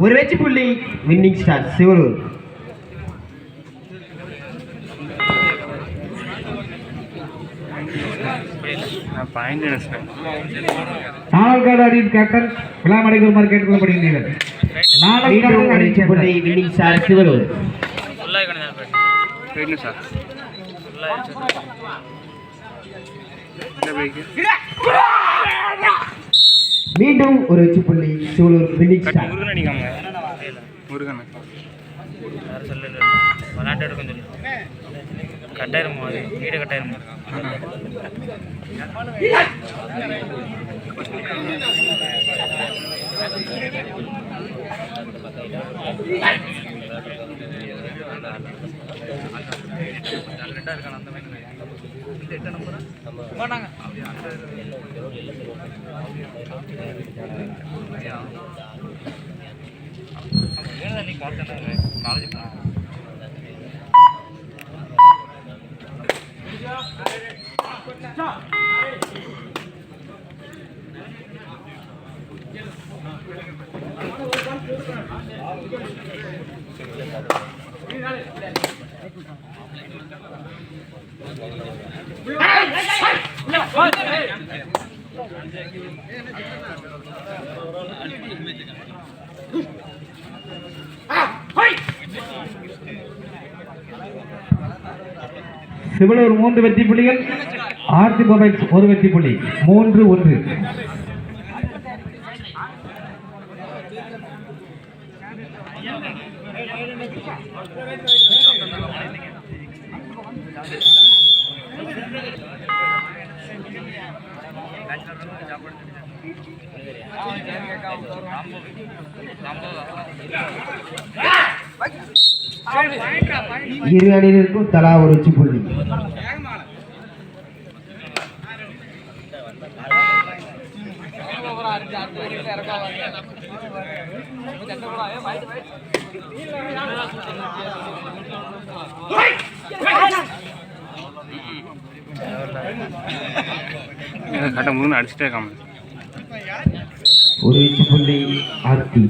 ஒரு வெற்றி புள்ளி வின்னிங் ஸ்டார் சிவலூர். நாலாவது கேப்டன் விழாமடைக்குமாறு கேட்டுக்கொள்ளப்படுகின்றனர். நாலாவது புள்ளி வின்னிங் ஸ்டார் சிவலூர். மீண்டும் ஒரு வெற்றி புள்ளி சிவலூர் வின்னிங் ஸ்டார். சிவலூர் 3 வெற்றி புள்ளிகள், ஆர்த்தி மொபைல்ஸ் 1 வெற்றி புள்ளி, 3-1. இரு அணியினருக்கும் தலா ஒரு வெற்றி புள்ளி. அடிச்சுட்டே இருக்காம ஒரு வெற்றி புள்ளி ஆர்த்தி.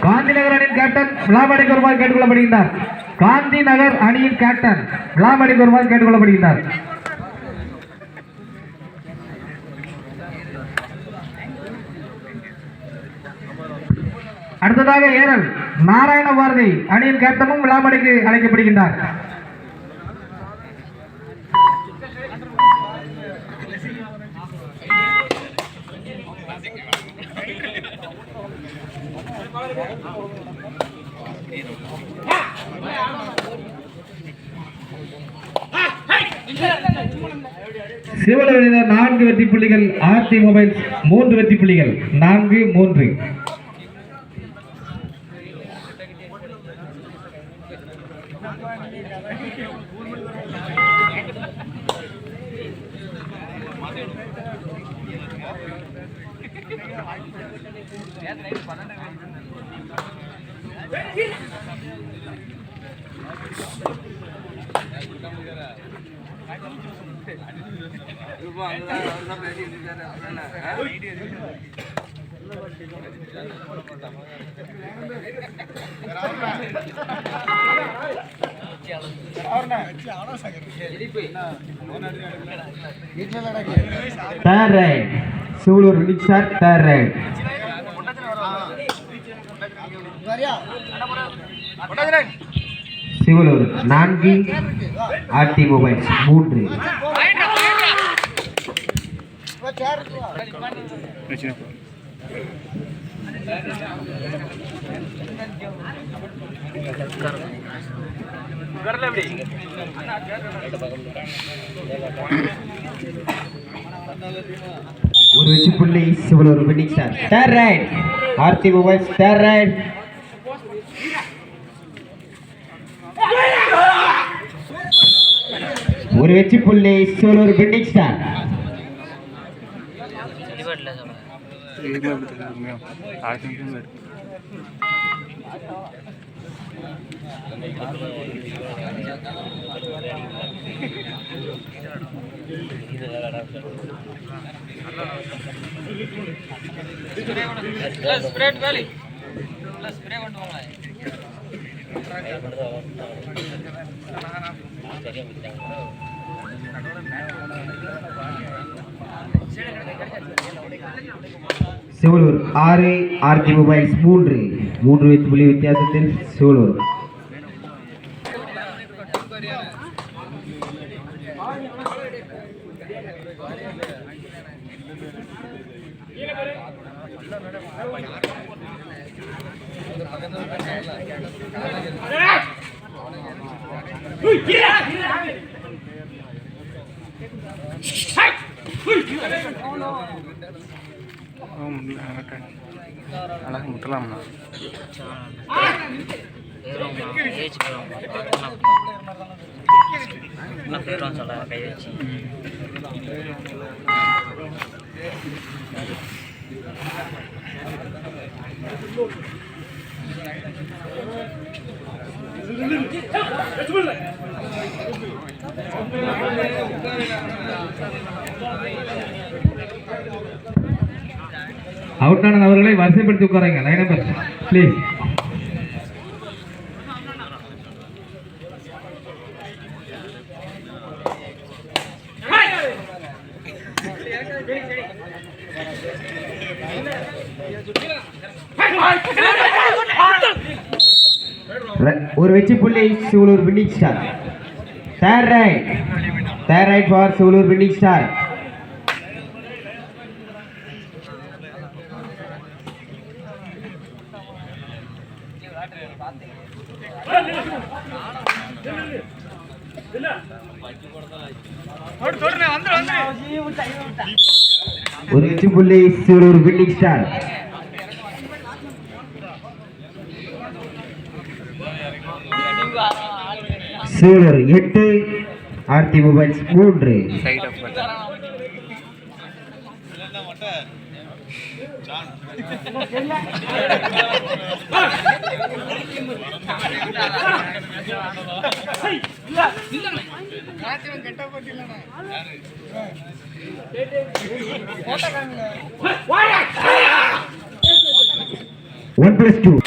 காந்தி நகர் அணியின் கேப்டன் விளாமடைக்கு வருமாறு கேட்டுக்கொள்ளப்படுகின்றார். காந்தி நகர் அணியின் கேப்டன் விளாமடைக்கு வருமாறு கேட்டுக்கொள்ளப்படுகின்றார். அடுத்ததாக ஏரல் நாராயண பாரதி அணியின் கேப்டனும் விளாமடைக்கு அழைக்கப்படுகின்றார். சிவலவனினர் 4 வெற்றி புள்ளிகள், ஆர்த்தி மொபைல்ஸ் 3 வெற்றி புள்ளிகள், 4-3. Third right, Sulur winning shot, third right. Sulur 4, Aarthi mobiles 3. ஒரு வெற்றி புள்ளி Sivalur winning shot, third right, Aarthi mobiles third right. ஒரு வெற்றி புள்ளி Sivalur winning shot. Sivalur 6, Aarthi mobiles 3. 3 வெற்றி புள்ளி வித்தியாசத்தில் சிவலூர். அழகு முட்டலாம்ண்ணா சொல்ல கை வச்சு அவுட்டான அவர்களை வரிசைப்படுத்தி உட்காருங்க. Line number please. ஒரு வெற்றி புள்ளி Sivalur winning star. Third right for Sivalur winning star. ஒரு வெற்றி புள்ளி Sivalur winning star. Sivalur 8, Aarthi mobiles 3. One plus two.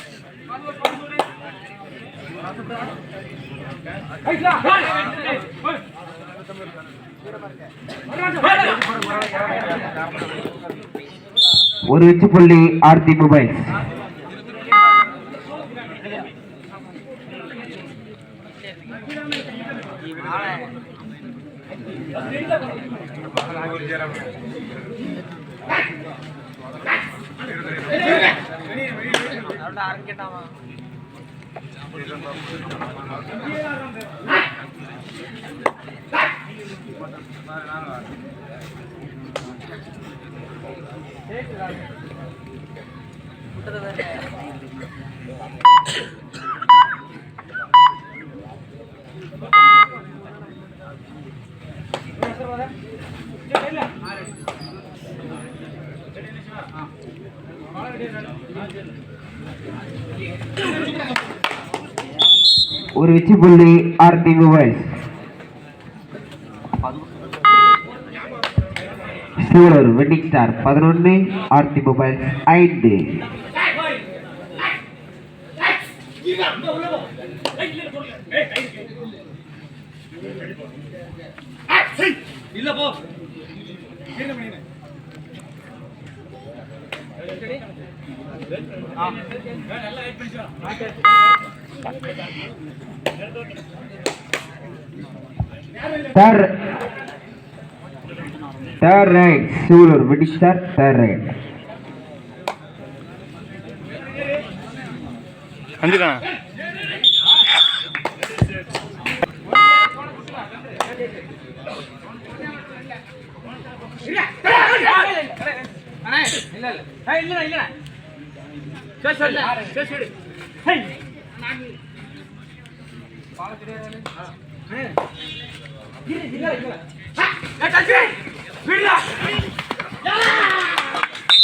ஒரு வெற்றி புள்ளி ஆர்த்தி மொபைல்ஸ். ஒரு வெற்றி புள்ளி ஆர்த்தி மொபைல்ஸ். சூழல் wedding star 11, Aarthi mobiles 5. Third right, Sooler, British star, third right. Anjira.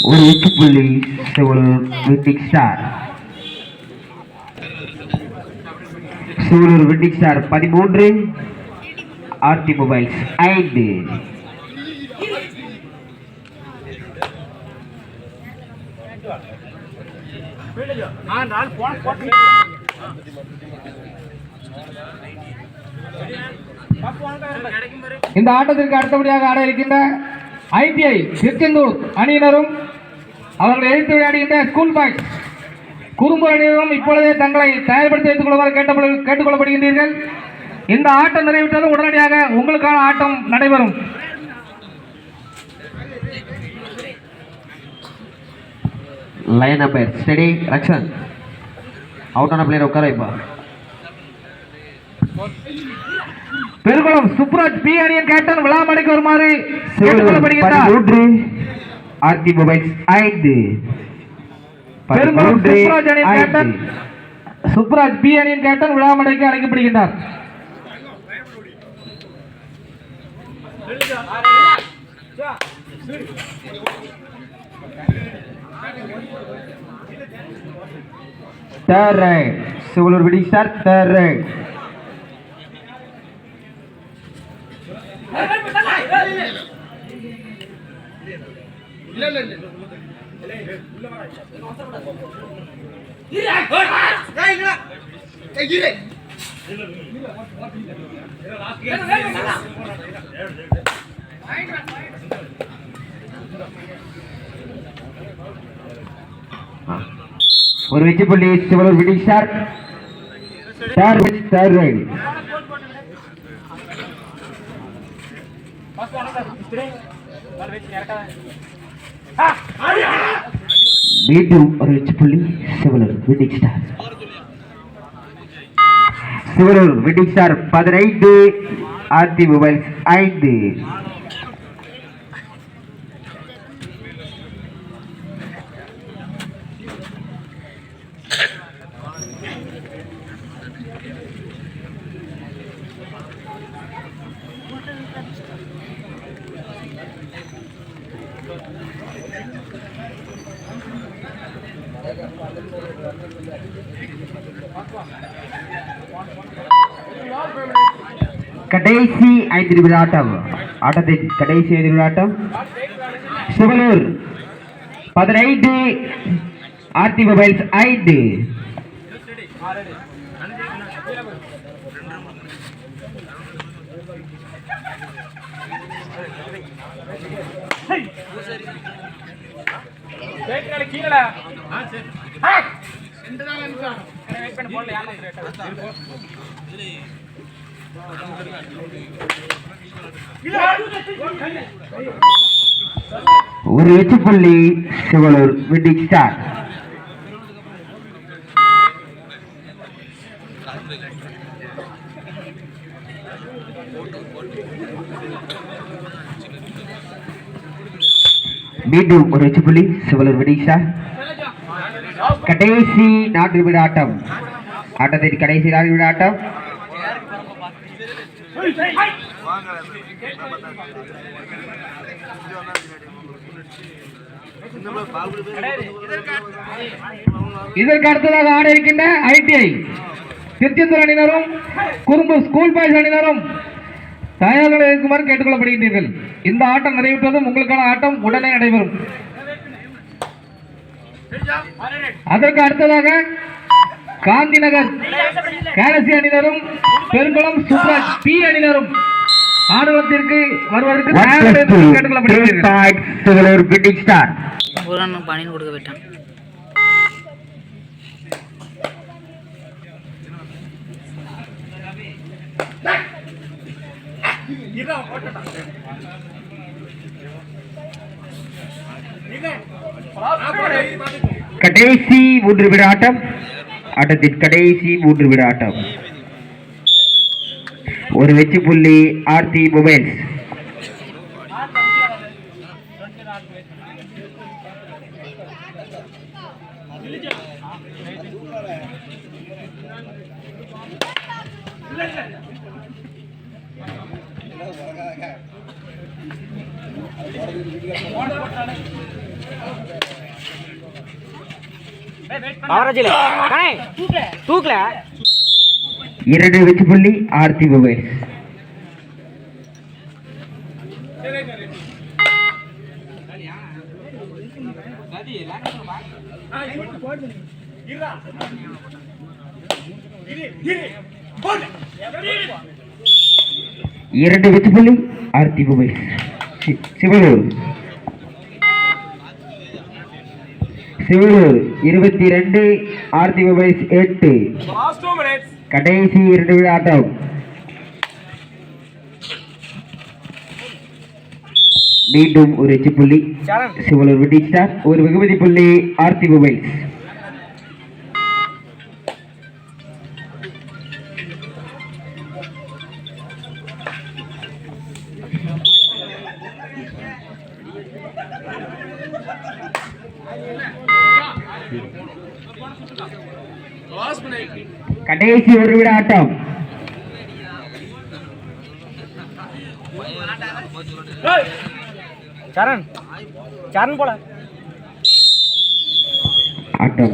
ஒரு வெற்றி புள்ளி சூழல் வெட்டிங் ஸ்டார். சூழல் வெட்டிங் ஸ்டார் 13, ஆர்த்தி மொபைல்ஸ் 5. இந்த ஆட்டத்திற்கு அடுத்தபடியாக ஆட இருக்கின்ற ஐடிஐ திருச்செந்தூர் அணியினரும் அவர்கள் எதிர்த்து விளையாடுகின்ற ஸ்கூல் பாய்ஸ் குறும்பு அணியினரும் இப்பொழுதே தங்களை தயார்படுத்தி வைத்துக் கொள்ளுமாறு கேட்டுக்கொள்ளப்படுகின்றீர்கள். இந்த ஆட்டம் நிறைவேற்றது உடனடியாக உங்களுக்கான ஆட்டம் நடைபெறும். Line umpire study action. Out ஆன பிளேயர் உட்கார வைப்பா. பெருங்குளம் சுப்ராஜ் பி அணியின் கேப்டன் விழாமடைக்கு வருமாறு கேட்டுக்கொள்ளப்படுகிறார். ஆர்த்தி மொபைல்ஸ் 5. பெருங்குளம் சுப்ராஜ் அணியின் கேப்டன் சுப்ராஜ் பி அணியின் captain விழாமடைக்கு அழைக்கப்படுகின்றார். Third right, Sooler Wedding Star, third right. ஒரு வெற்றி புள்ளி சூழல் வெட்டிங் ஸ்டார், third right. மீண்டும் ஒரு வெற்றி புள்ளி சூழல் வெட்டிங் ஸ்டார். சூழல் வெட்டிங் ஸ்டார் 15, ஆர்த்தி மொபைல்ஸ் 5. கடைசி 5 நிமிட ஆட்டம். ஆட்டத்தின் கடைசி 5 நிமிட ஆட்டம். சூழலூர் 15, ஆர்த்தி மொபைல்ஸ் 5. ஒரு வெற்றி புள்ளி சூழலூர் வெட்டிங் ஸ்டார். மீண்டும் ஒரு வெற்றி புள்ளி சிவலூர் விடிஷா. கடைசி 4 நிமிட ஆட்டம். ஆட்டத்தின் கடைசி 4 நிமிட ஆட்டம். இதற்கு அடுத்ததாக ஆட இருக்கின்ற ஐடிஐ திருச்செந்தூர் அணியினரும் குறும்பூர் ஸ்கூல் பாய்ஸ் அணியினரும் தயாராக இருக்குமாறு கேட்டுக்கொள்ளப்படுகின்றீர்கள். இந்த ஆட்டம் நிறைவுற்றதும் உங்களுக்கான ஆட்டம் உடனே நடைபெறும். அதற்கு அடுத்ததாக காந்தி நகர் கேலசி அணியினரும் பெருங்குளம் சூப்பராஜ் பி அணியினரும் ஆடுகளத்திற்கு வருவதற்கு கேட்டுக்கொள்ளப்படுகின்றீர்கள். பணின்னு கொடுக்க போயிட்டான். கடைசி 3 நிமிட ஆட்டம். ஆட்டத்தின் கடைசி 3 நிமிட ஆட்டம். ஒரு வெற்றி புள்ளி ஆர்த்தி மொபைல்ஸ். இரண்டு வெற்றி புள்ளி ஆர்த்தி மொபைல்ஸ். இரண்டு வெற்றி புள்ளி ஆர்த்தி மொபைல்ஸ். சிவலூர் 22 ஆர்த்தி மொபைல்ஸ் 8. கடைசி 2 நிமிட ஆட்டம். மீண்டும் ஒரு வெற்றி புள்ளி சிவலூர் விடி ஸ்டார். ஒரு வெகுமதி புள்ளி ஆர்த்தி மொபைல்ஸ். கடைசி 1 நிமிட ஆட்டம். சரண் போல ஆட்டம்